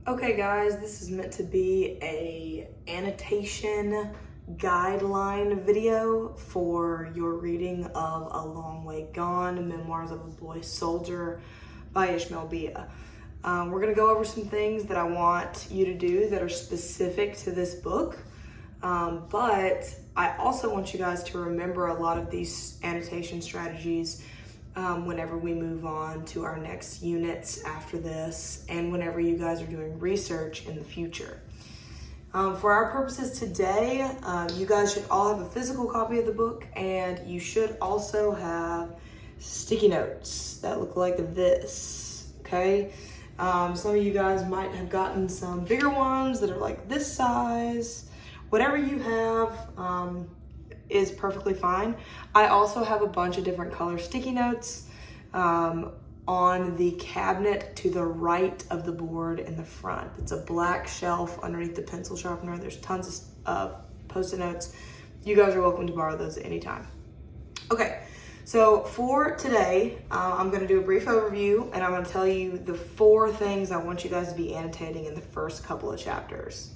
Okay guys, this is meant to be a annotation guideline video for your reading of A Long Way Gone, Memoirs of a Boy Soldier by Ishmael Bia. We're gonna go over some things that I want you to do that are specific to this book, but I also want you guys to remember a lot of these annotation strategies whenever we move on to our next units after this and whenever you guys are doing research in the future. For our purposes today, you guys should all have a physical copy of the book, and you should also have sticky notes that look like this, okay? Some of you guys might have gotten some bigger ones that are like this size. Whatever you have, is perfectly fine. I also have a bunch of different color sticky notes on the cabinet to the right of the board in the front. It's a black shelf underneath the pencil sharpener. There's tons of Post-it notes. You guys are welcome to borrow those at any time. Okay, so for today, I'm gonna do a brief overview and I'm gonna tell you the 4 things I want you guys to be annotating in the first couple of chapters.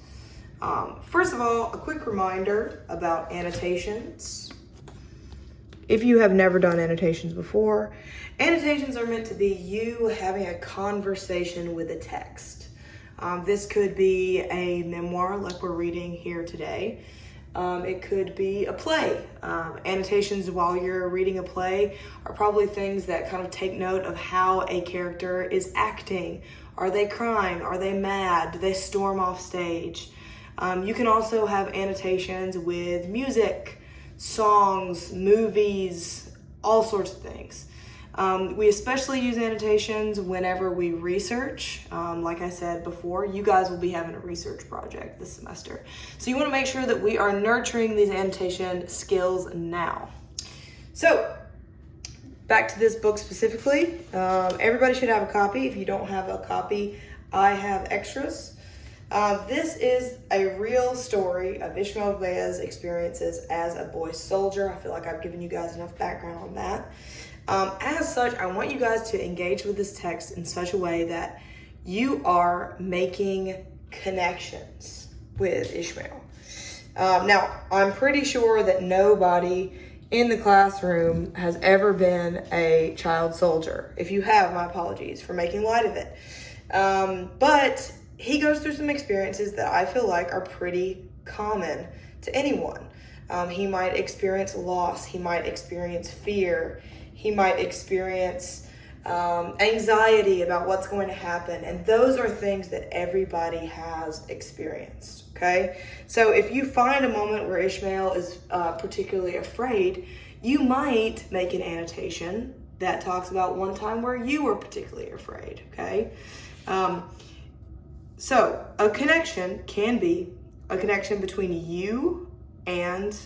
First of all, a quick reminder about annotations. If you have never done annotations before, annotations are meant to be you having a conversation with a text. This could be a memoir like we're reading here today. It could be a play. Annotations while you're reading a play are probably things that kind of take note of how a character is acting. Are they crying? Are they mad? Do they storm off stage? You can also have annotations with music, songs, movies, all sorts of things. We especially use annotations whenever we research. Like I said before, you guys will be having a research project this semester. So you want to make sure that we are nurturing these annotation skills now. So back to this book specifically. Everybody should have a copy. If you don't have a copy, I have extras. This is a real story of Ishmael Bia's experiences as a boy soldier. I feel like I've given you guys enough background on that. As such, I want you guys to engage with this text in such a way that you are making connections with Ishmael. Now, I'm pretty sure that nobody in the classroom has ever been a child soldier. If you have, my apologies for making light of it. But he goes through some experiences that I feel like are pretty common to anyone. He might experience loss. He might experience fear. He might experience anxiety about what's going to happen. And those are things that everybody has experienced, okay? So if you find a moment where Ishmael is particularly afraid, you might make an annotation that talks about one time where you were particularly afraid, okay? So a connection can be a connection between you and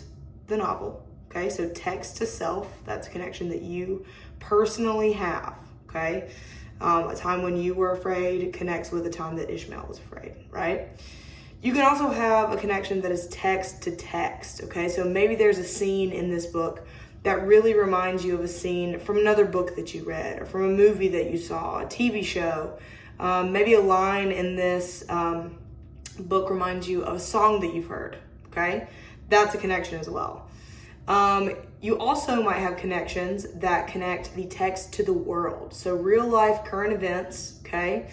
the novel, okay? So text to self, that's a connection that you personally have, okay? A time when you were afraid connects with a time that Ishmael was afraid, right? You can also have a connection that is text to text, okay? So maybe there's a scene in this book that really reminds you of a scene from another book that you read or from a movie that you saw, a TV show. Maybe a line in this book reminds you of a song that you've heard, okay? That's a connection as well. You also might have connections that connect the text to the world. So real life current events, okay?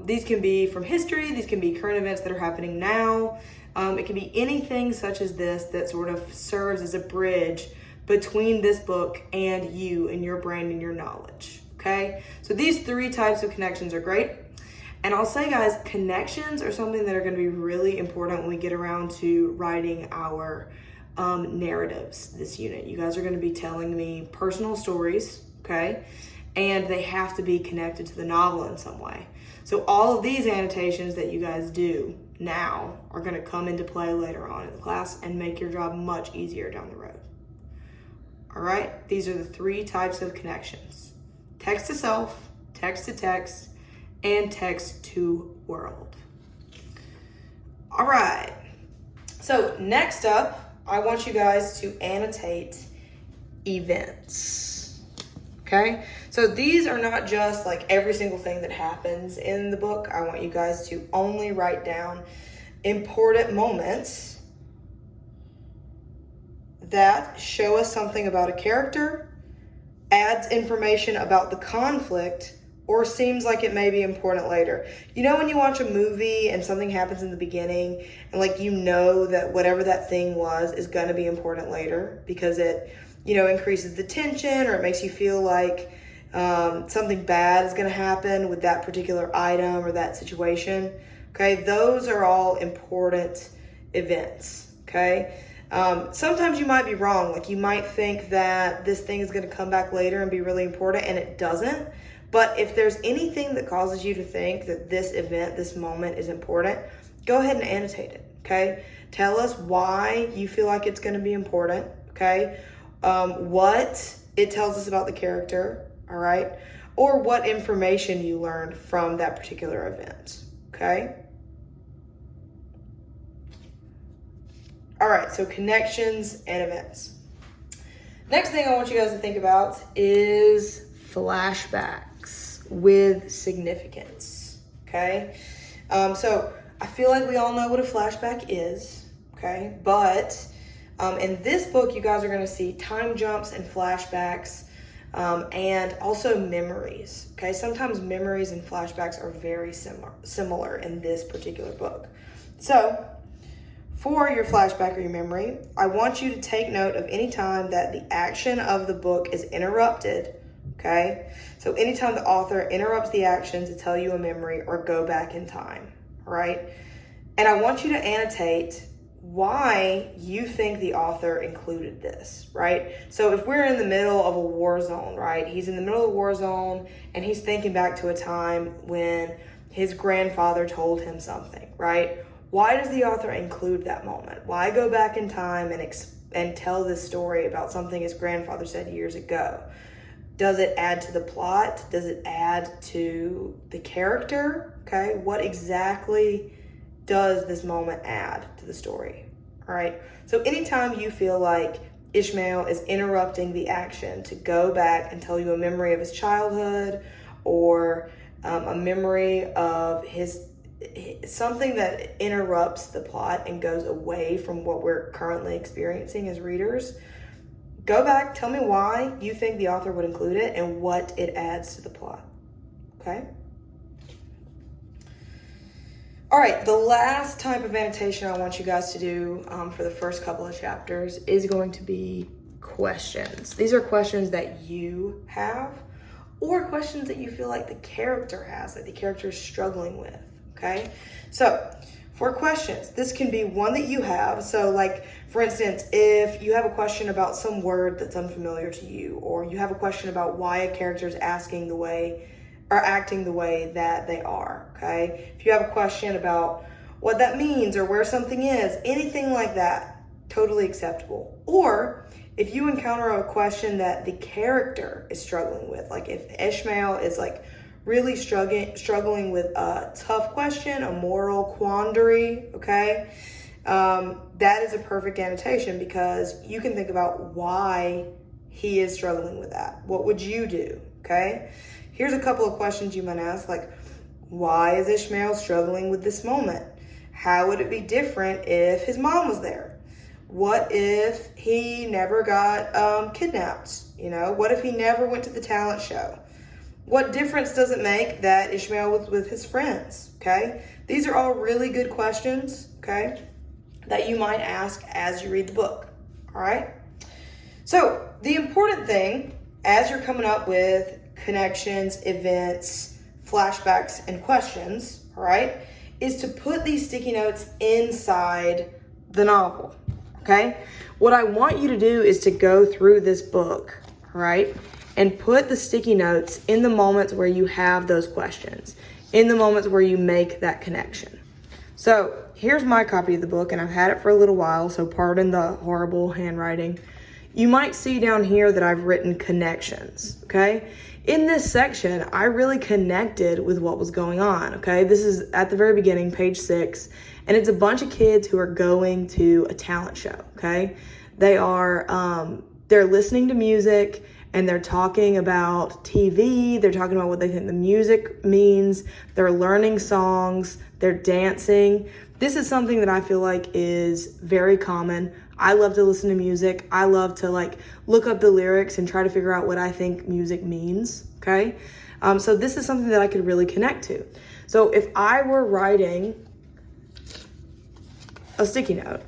These can be from history. These can be current events that are happening now. It can be anything such as this that sort of serves as a bridge between this book and you and your brain and your knowledge. Okay, so these 3 types of connections are great. And I'll say, guys, connections are something that are going to be really important when we get around to writing our narratives this unit. You guys are going to be telling me personal stories, okay? And they have to be connected to the novel in some way. So all of these annotations that you guys do now are going to come into play later on in the class and make your job much easier down the road. All right, these are the 3 types of connections. Text to self, text to text, and text to world. All right, so next up, I want you guys to annotate events. Okay, so these are not just like every single thing that happens in the book. I want you guys to only write down important moments that show us something about a character, adds information about the conflict, or seems like it may be important later. You know when you watch a movie and something happens in the beginning and like you know that whatever that thing was is going to be important later because it, you know, increases the tension or it makes you feel like something bad is going to happen with that particular item or that situation. Okay, those are all important events. Okay, sometimes you might be wrong. Like you might think that this thing is going to come back later and be really important, and it doesn't. But if there's anything that causes you to think that this event, this moment is important, go ahead and annotate it. Okay, tell us why you feel like it's going to be important. Okay, what it tells us about the character. All right, or what information you learned from that particular event. Okay. All right, so connections and events. Next thing I want you guys to think about is flashbacks with significance, okay? So I feel like we all know what a flashback is, okay? But in this book, you guys are gonna see time jumps and flashbacks and also memories, okay? Sometimes memories and flashbacks are very similar in this particular book. So, for your flashback or your memory, I want you to take note of any time that the action of the book is interrupted, okay? So anytime the author interrupts the action to tell you a memory or go back in time, all right? And I want you to annotate why you think the author included this, right? So if we're in the middle of a war zone, right? He's in the middle of a war zone and he's thinking back to a time when his grandfather told him something, right? Why does the author include that moment? Why go back in time and tell this story about something his grandfather said years ago? Does it add to the plot? Does it add to the character? Okay, what exactly does this moment add to the story? All right, so anytime you feel like Ishmael is interrupting the action to go back and tell you a memory of his childhood or a memory of something that interrupts the plot and goes away from what we're currently experiencing as readers, go back, tell me why you think the author would include it and what it adds to the plot, okay? All right, the last type of annotation I want you guys to do for the first couple of chapters is going to be questions. These are questions that you have or questions that you feel like the character has, that the character is struggling with. Okay, so for questions, this can be one that you have. So like, for instance, if you have a question about some word that's unfamiliar to you, or you have a question about why a character is acting the way that they are, okay? If you have a question about what that means or where something is, anything like that, totally acceptable. Or if you encounter a question that the character is struggling with, like if Ishmael is like really struggling with a tough question, a moral quandary, okay? That is a perfect annotation because you can think about why he is struggling with that. What would you do, okay? Here's a couple of questions you might ask, like, why is Ishmael struggling with this moment? How would it be different if his mom was there? What if he never got kidnapped? You know, what if he never went to the talent show? What difference does it make that Ishmael was with his friends, okay? These are all really good questions, okay, that you might ask as you read the book, all right? So the important thing as you're coming up with connections, events, flashbacks, and questions, all right, is to put these sticky notes inside the novel, okay? What I want you to do is to go through this book, all right, and put the sticky notes in the moments where you have those questions, in the moments where you make that connection. So here's my copy of the book, and I've had it for a little while, so pardon the horrible handwriting. You might see down here that I've written connections, okay? In this section, I really connected with what was going on, okay? This is at the very beginning, page 6, and it's a bunch of kids who are going to a talent show, okay? They're listening to music, and they're talking about TV, they're talking about what they think the music means, they're learning songs, they're dancing. This is something that I feel like is very common. I love to listen to music. I love to like look up the lyrics and try to figure out what I think music means, okay? So this is something that I could really connect to. So if I were writing a sticky note,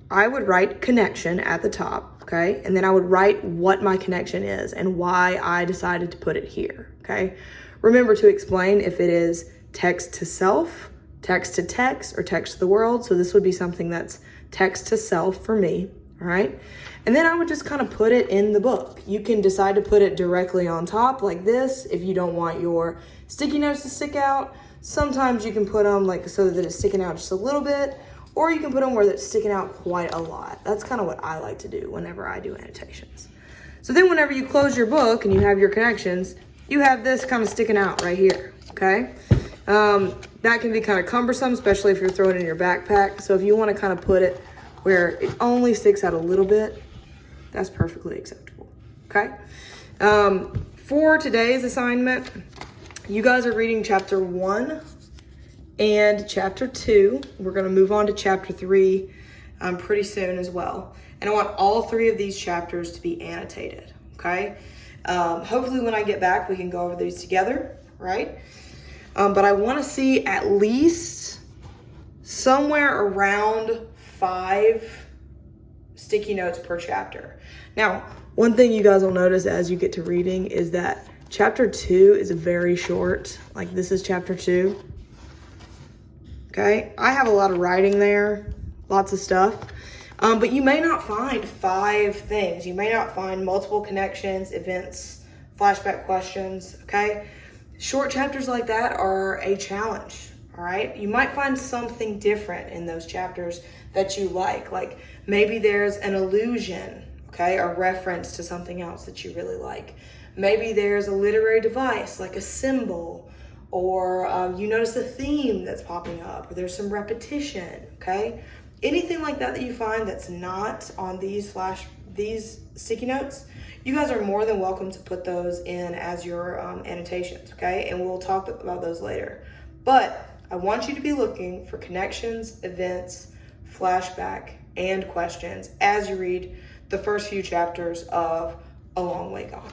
I would write connection at the top, okay? And then I would write what my connection is and why I decided to put it here, okay? Remember to explain if it is text to self, text to text, or text to the world. So this would be something that's text to self for me, all right? And then I would just kind of put it in the book. You can decide to put it directly on top like this if you don't want your sticky notes to stick out. Sometimes you can put them like so that it's sticking out just a little bit, or you can put them where it's sticking out quite a lot. That's kind of what I like to do whenever I do annotations. So then whenever you close your book and you have your connections, you have this kind of sticking out right here, okay? That can be kind of cumbersome, especially if you're throwing it in your backpack. So if you want to kind of put it where it only sticks out a little bit, that's perfectly acceptable, okay? For today's assignment, you guys are reading chapter 1 and chapter 2. We're going to move on to chapter 3 pretty soon as well. And I want all 3 of these chapters to be annotated, okay? Hopefully when I get back, we can go over these together, right? But I want to see at least somewhere around 5 sticky notes per chapter. Now, one thing you guys will notice as you get to reading is that chapter 2 is very short. Like this is chapter 2. Okay, I have a lot of writing there, lots of stuff. But you may not find 5 things. You may not find multiple connections, events, flashback questions, okay? Short chapters like that are a challenge, all right? You might find something different in those chapters that you like maybe there's an allusion, okay? A reference to something else that you really like. Maybe there's a literary device like a symbol, or you notice a theme that's popping up, or there's some repetition, okay? Anything like that that you find that's not on these sticky notes, you guys are more than welcome to put those in as your annotations, okay? And we'll talk about those later. But I want you to be looking for connections, events, flashback, and questions as you read the first few chapters of A Long Way Gone.